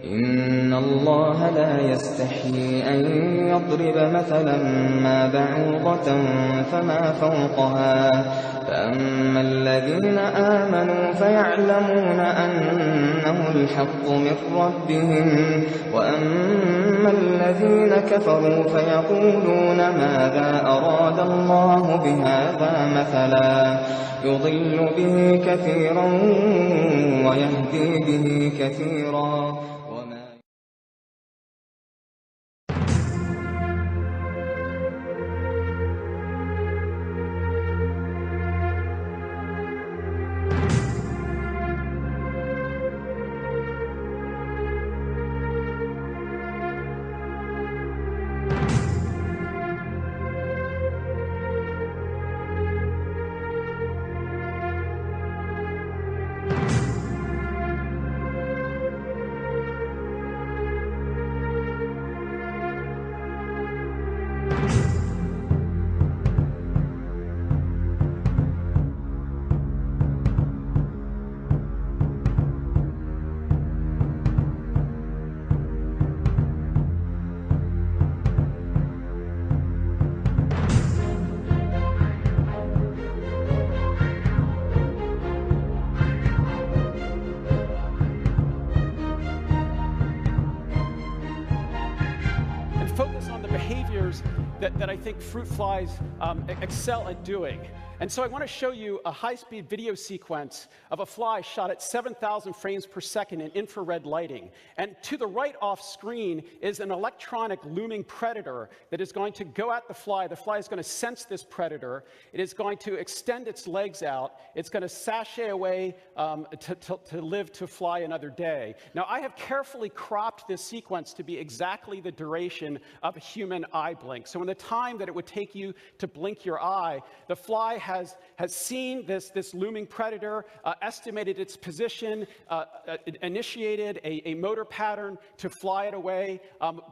إن الله لا يستحيي أن يضرب مثلا ما بعوضة فما فوقها فأما الذين آمنوا فيعلمون أنه الحق من ربهم وأما الذين كفروا فيقولون ماذا أراد الله بهذا مثلا يضل به كثيرا ويهدي به كثيرا focus on the behaviors that I think fruit flies excel at doing. And so I want to show you a high-speed video sequence of a fly shot at 7,000 frames per second in infrared lighting. And to the right off screen is an electronic looming predator that is going to go at the fly. The fly is going to sense this predator. It is going to extend its legs out. It's going to sashay away to live to fly another day. Now, I have carefully cropped this sequence to be exactly the duration of a human eye blink. So in the time that it would take you to blink your eye, the fly has seen this looming predator, estimated its position, initiated a motor pattern to fly it away,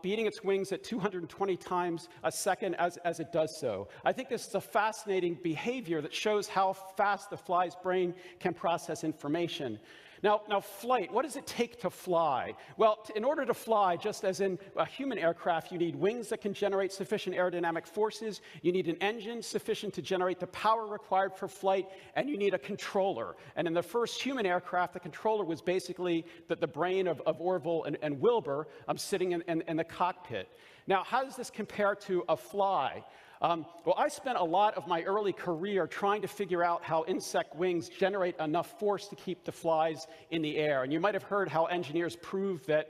beating its wings at 220 times a second as it does so. I think this is a fascinating behavior that shows how fast the fly's brain can process information. Now, flight, what does it take to fly? Well, in order to fly, just as in a human aircraft, you need wings that can generate sufficient aerodynamic forces, you need an engine sufficient to generate the power required for flight, and you need a controller. And in the first human aircraft, the controller was basically the brain of Orville and Wilbur sitting in the cockpit. Now, how does this compare to a fly? Well, I spent a lot of my early career trying to figure out how insect wings generate enough force to keep the flies in the air. And you might have heard how engineers proved that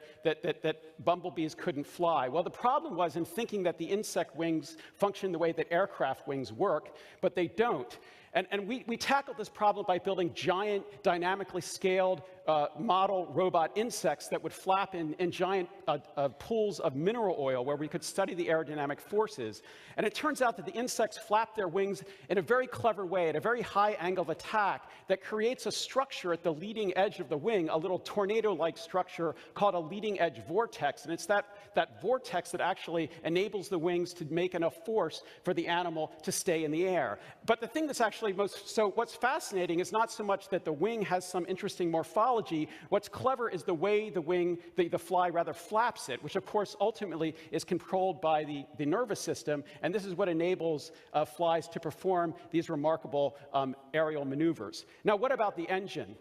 bumblebees couldn't fly. Well, the problem was in thinking that the insect wings function the way that aircraft wings work, but they don't. And we tackled this problem by building giant, dynamically scaled model robot insects that would flap in giant pools of mineral oil where we could study the aerodynamic forces. And it turns out that the insects flap their wings in a very clever way, at a very high angle of attack, that creates a structure at the leading edge of the wing, a little tornado-like structure called a leading edge vortex. And it's that vortex that actually enables the wings to make enough force for the animal to stay in the air. But the thing that's actually what's fascinating is not so much that the wing has some interesting morphology. What's clever is the way the fly rather flaps it, which of course ultimately is controlled by the nervous system, and this is what enables flies to perform these remarkable aerial maneuvers. Now, what about the engine?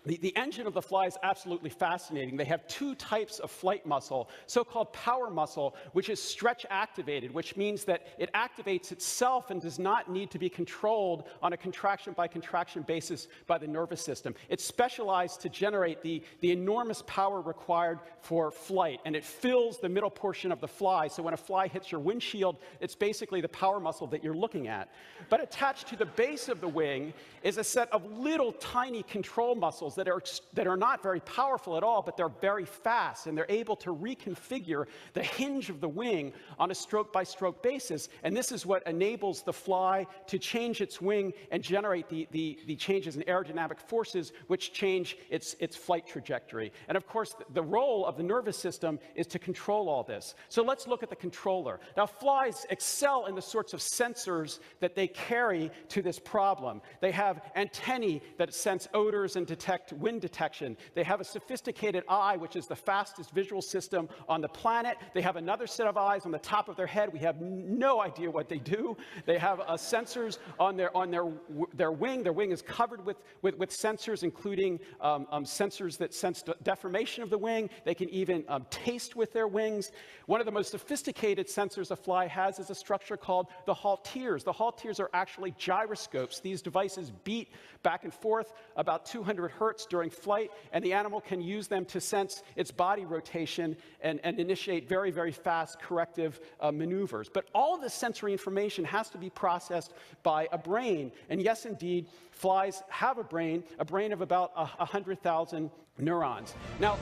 The engine of the fly is absolutely fascinating. They have two types of flight muscle, so-called power muscle, which is stretch activated, which means that it activates itself and does not need to be controlled on a contraction by contraction basis by the nervous system. It's specialized to generate the enormous power required for flight, and it fills the middle portion of the fly. So when a fly hits your windshield, it's basically the power muscle that you're looking at. But attached to the base of the wing is a set of little tiny control muscles that are not very powerful at all, but they're very fast, and they're able to reconfigure the hinge of the wing on a stroke-by-stroke basis. And this is what enables the fly to change its wing and generate the changes in aerodynamic forces, which change its flight trajectory. And of course, the role of the nervous system is to control all this. So let's look at the controller. Now, flies excel in the sorts of sensors that they carry to this problem. They have antennae that sense odors and detect detect wind detection. They have a sophisticated eye, which is the fastest visual system on the planet. They have another set of eyes on the top of their head. We have no idea what they do. They have sensors on their wing. Their wing is covered with sensors, including sensors that sense deformation of the wing. They can even taste with their wings. One of the most sophisticated sensors a fly has is a structure called the halteres. The halteres are actually gyroscopes. These devices beat back and forth about 200 hertz during flight, and the animal can use them to sense its body rotation and initiate very, very fast corrective maneuvers. But all of this sensory information has to be processed by a brain. And yes, indeed, flies have a brain of about 100,000 neurons. Now,